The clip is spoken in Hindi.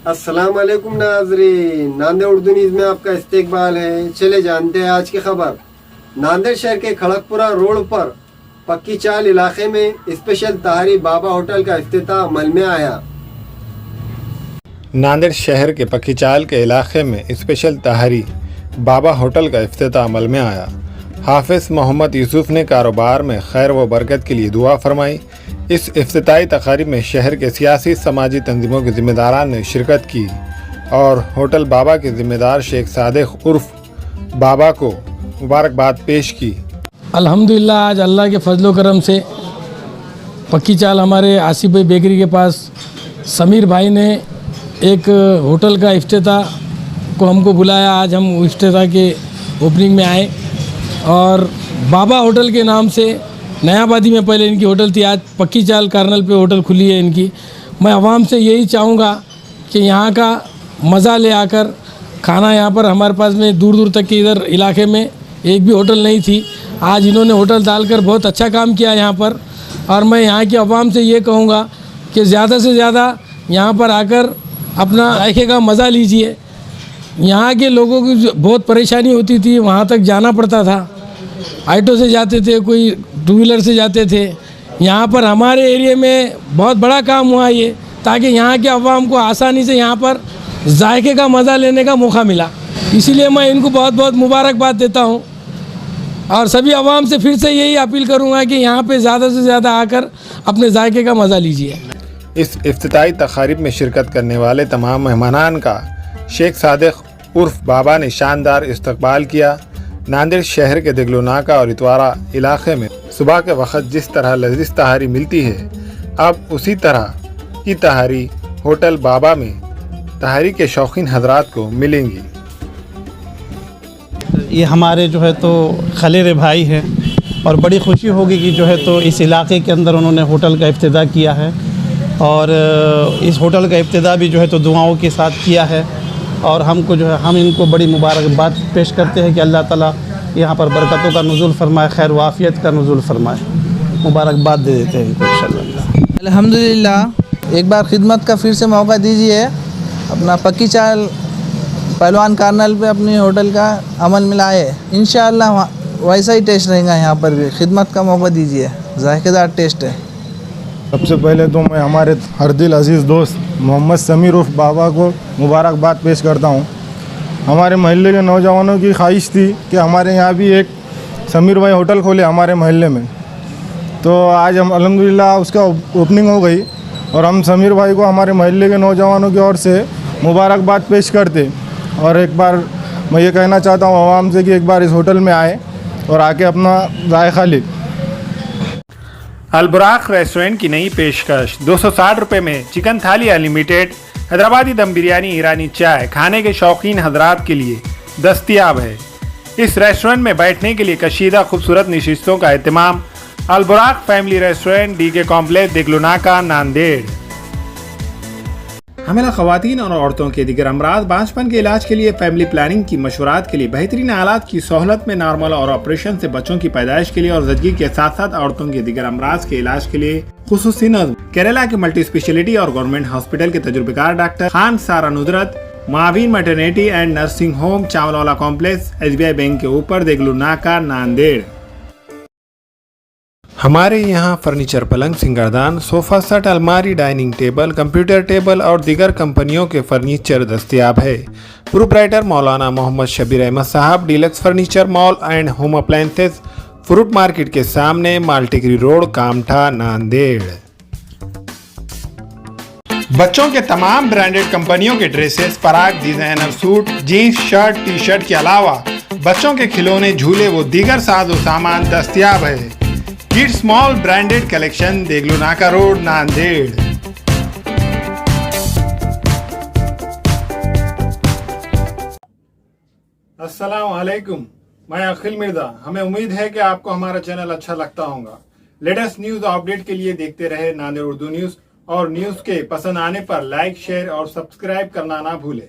अस्सलाम वालेकुम नाजरीन, नांदेड़ उर्दू न्यूज़ में आपका इस्तकबाल है। चले जानते हैं आज की खबर। नांदेड़ शहर के खड़गपुरा रोड पर पक्की चाल इलाके में स्पेशल तहारी बाबा होटल का इफ्तिताह अमल में आया। नांदेड़ शहर के पक्की चाल के इलाके में स्पेशल तहारी बाबा होटल का इफ्तिताह अमल में आया। हाफिज़ मोहम्मद यूसुफ ने कारोबार में खैर व बरकत के लिए दुआ फरमाई। इस इफ्तिताही तकारीब में शहर के सियासी समाजी तंजीमों के ज़िम्मेदारान ने शिरकत की और होटल बाबा के ज़िम्मेदार शेख सादिक उर्फ बाबा को मुबारकबाद पेश की। अल्हम्दुलिल्लाह, आज अल्लाह के फजलो करम से पक्की चाल हमारे आसिफ भाई बेकरी के पास समीर भाई ने एक होटल का इफ्तिताह को हमको बुलाया। आज हम इफ्तिताह के ओपनिंग में आए और बाबा होटल के नाम से नयाबादी में पहले इनकी होटल थी, आज पक्की चाल कार्नल पे होटल खुली है इनकी। मैं आवाम से यही चाहूँगा कि यहाँ का मज़ा ले आकर खाना, यहाँ पर हमारे पास में दूर दूर तक के इधर इलाके में एक भी होटल नहीं थी, आज इन्होंने होटल डालकर बहुत अच्छा काम किया यहाँ पर। और मैं यहाँ की आवाम से ये कहूँगा कि ज़्यादा से ज़्यादा यहाँ पर आकर अपना जायके का मज़ा लीजिए। यहाँ के लोगों की बहुत परेशानी होती थी, वहाँ तक जाना पड़ता था, ऑटो से जाते थे, कोई टू व्हीलर से जाते थे। यहाँ पर हमारे एरिया में बहुत बड़ा काम हुआ ये, ताकि यहाँ के अवाम को आसानी से यहाँ पर जायके का मज़ा लेने का मौका मिला। इसीलिए मैं इनको बहुत बहुत मुबारकबाद देता हूँ और सभी अवाम से फिर से यही अपील करूँगा कि यहाँ पे ज़्यादा से ज़्यादा आकर अपने जायके का मज़ा लीजिए। इस इफ्तिताही तकारीब में शिरकत करने वाले तमाम मेहमानान का शेख सादिक उर्फ बाबा ने शानदार इस्तकबाल किया। नांदेड़ शहर के दिगलो नाका और इतवारा इलाके में सुबह के वक्त जिस तरह लजीज तहारी मिलती है, अब उसी तरह की तहारी होटल बाबा में तहारी के शौकीन हजरात को मिलेंगी। ये हमारे जो है तो खलेरे भाई हैं और बड़ी खुशी होगी कि जो है तो इस इलाके के अंदर उन्होंने होटल का इफ्तिताह किया है और इस होटल का इफ्तिताह भी जो है तो दुआओं के साथ किया है। और हमको जो है हम इनको बड़ी मुबारकबाद पेश करते हैं कि अल्लाह ताला यहाँ पर बरकतों का नुज़ुल फरमाए, खैर वाफ़ियत का नुज़ुल फरमाए। मुबारकबाद दे देते हैं इनको इंशाअल्लाह। अल्हम्दुलिल्लाह, एक बार खिदमत का फिर से मौका दीजिए। अपना पक्की चाल पहलवान कार्नल पे अपनी होटल का अमल में लाए, इंशाअल्लाह वैसा ही टेस्ट रहेगा। यहाँ पर भी खिदमत का मौका दीजिए, जायकेदार टेस्ट है। सबसे पहले तो मैं हमारे हरदिल अजीज़ दोस्त मोहम्मद समीर उर्फ बाबा को मुबारकबाद पेश करता हूँ। हमारे महल्ले के नौजवानों की ख्वाहिश थी कि हमारे यहाँ भी एक समीर भाई होटल खोले हमारे महल्ले में, तो आज हम अल्हम्दुलिल्लाह उसका ओपनिंग हो गई और हम समीर भाई को हमारे महल्ले के नौजवानों की ओर से मुबारकबाद पेश करते। और एक बार मैं ये कहना चाहता हूँ आवाम से कि एक बार इस होटल में आए और आके अपना जायका लें। अलबुराक रेस्टोरेंट की नई पेशकश 260 रुपये में चिकन थाली अनलिमिटेड, हैदराबादी दम बिरयानी, ईरानी चाय खाने के शौकीन हजरात के लिए दस्तयाब है। इस रेस्टोरेंट में बैठने के लिए कशीदा खूबसूरत नशिस्तों का एहतमाम। Alburaq family restaurant, DK complex, Diglo Naka, Nanded. हमें ख़वातीन और औरतों के दिगर अमराज बांझपन के इलाज के लिए फैमिली प्लानिंग की मशवरात के लिए बेहतरीन आलात की सहूलत में नॉर्मल और ऑपरेशन से बच्चों की पैदाइश के लिए और ज़चगी के साथ साथ औरतों के दिगर अमराज के इलाज के लिए खुसूसी नज़्म। केरला के मल्टी स्पेशलिटी और गवर्नमेंट हॉस्पिटल के तजुर्बेकार doctor Khan Sara Nudrat, Maveen maternity and nursing home, Chawalwala complex, SBI bank के ऊपर, दिगलो नाका, नांदेड़। हमारे यहाँ फर्नीचर, पलंग, सिंगारदान, सोफ़ा सेट, अलमारी, डाइनिंग टेबल, कंप्यूटर टेबल और दीगर कंपनियों के फर्नीचर दस्तयाब है। प्रोप्राइटर मौलाना मोहम्मद शबीर अहमद साहब, deluxe furniture mall and home appliances, fruit market के सामने, माल्टीगिरी रोड, कामठा, नांदेड़। बच्चों के तमाम ब्रांडेड कंपनियों के dresses, Parag, designer suit, jeans, shirt, T shirt के अलावा बच्चों के खिलौने, झूले व दीगर साजो सामान दस्तयाब है। किड्स मॉल ब्रांडेड कलेक्शन, दिगलो नाका रोड, नांदेड़। अस्सलाम वालेकुम, मैं अखिल मिर्जा। हमें उम्मीद है कि आपको हमारा चैनल अच्छा लगता होगा। लेटेस्ट न्यूज अपडेट के लिए देखते रहे नांदेड़ उर्दू न्यूज और न्यूज के पसंद आने पर लाइक, शेयर और सब्सक्राइब करना ना भूलें।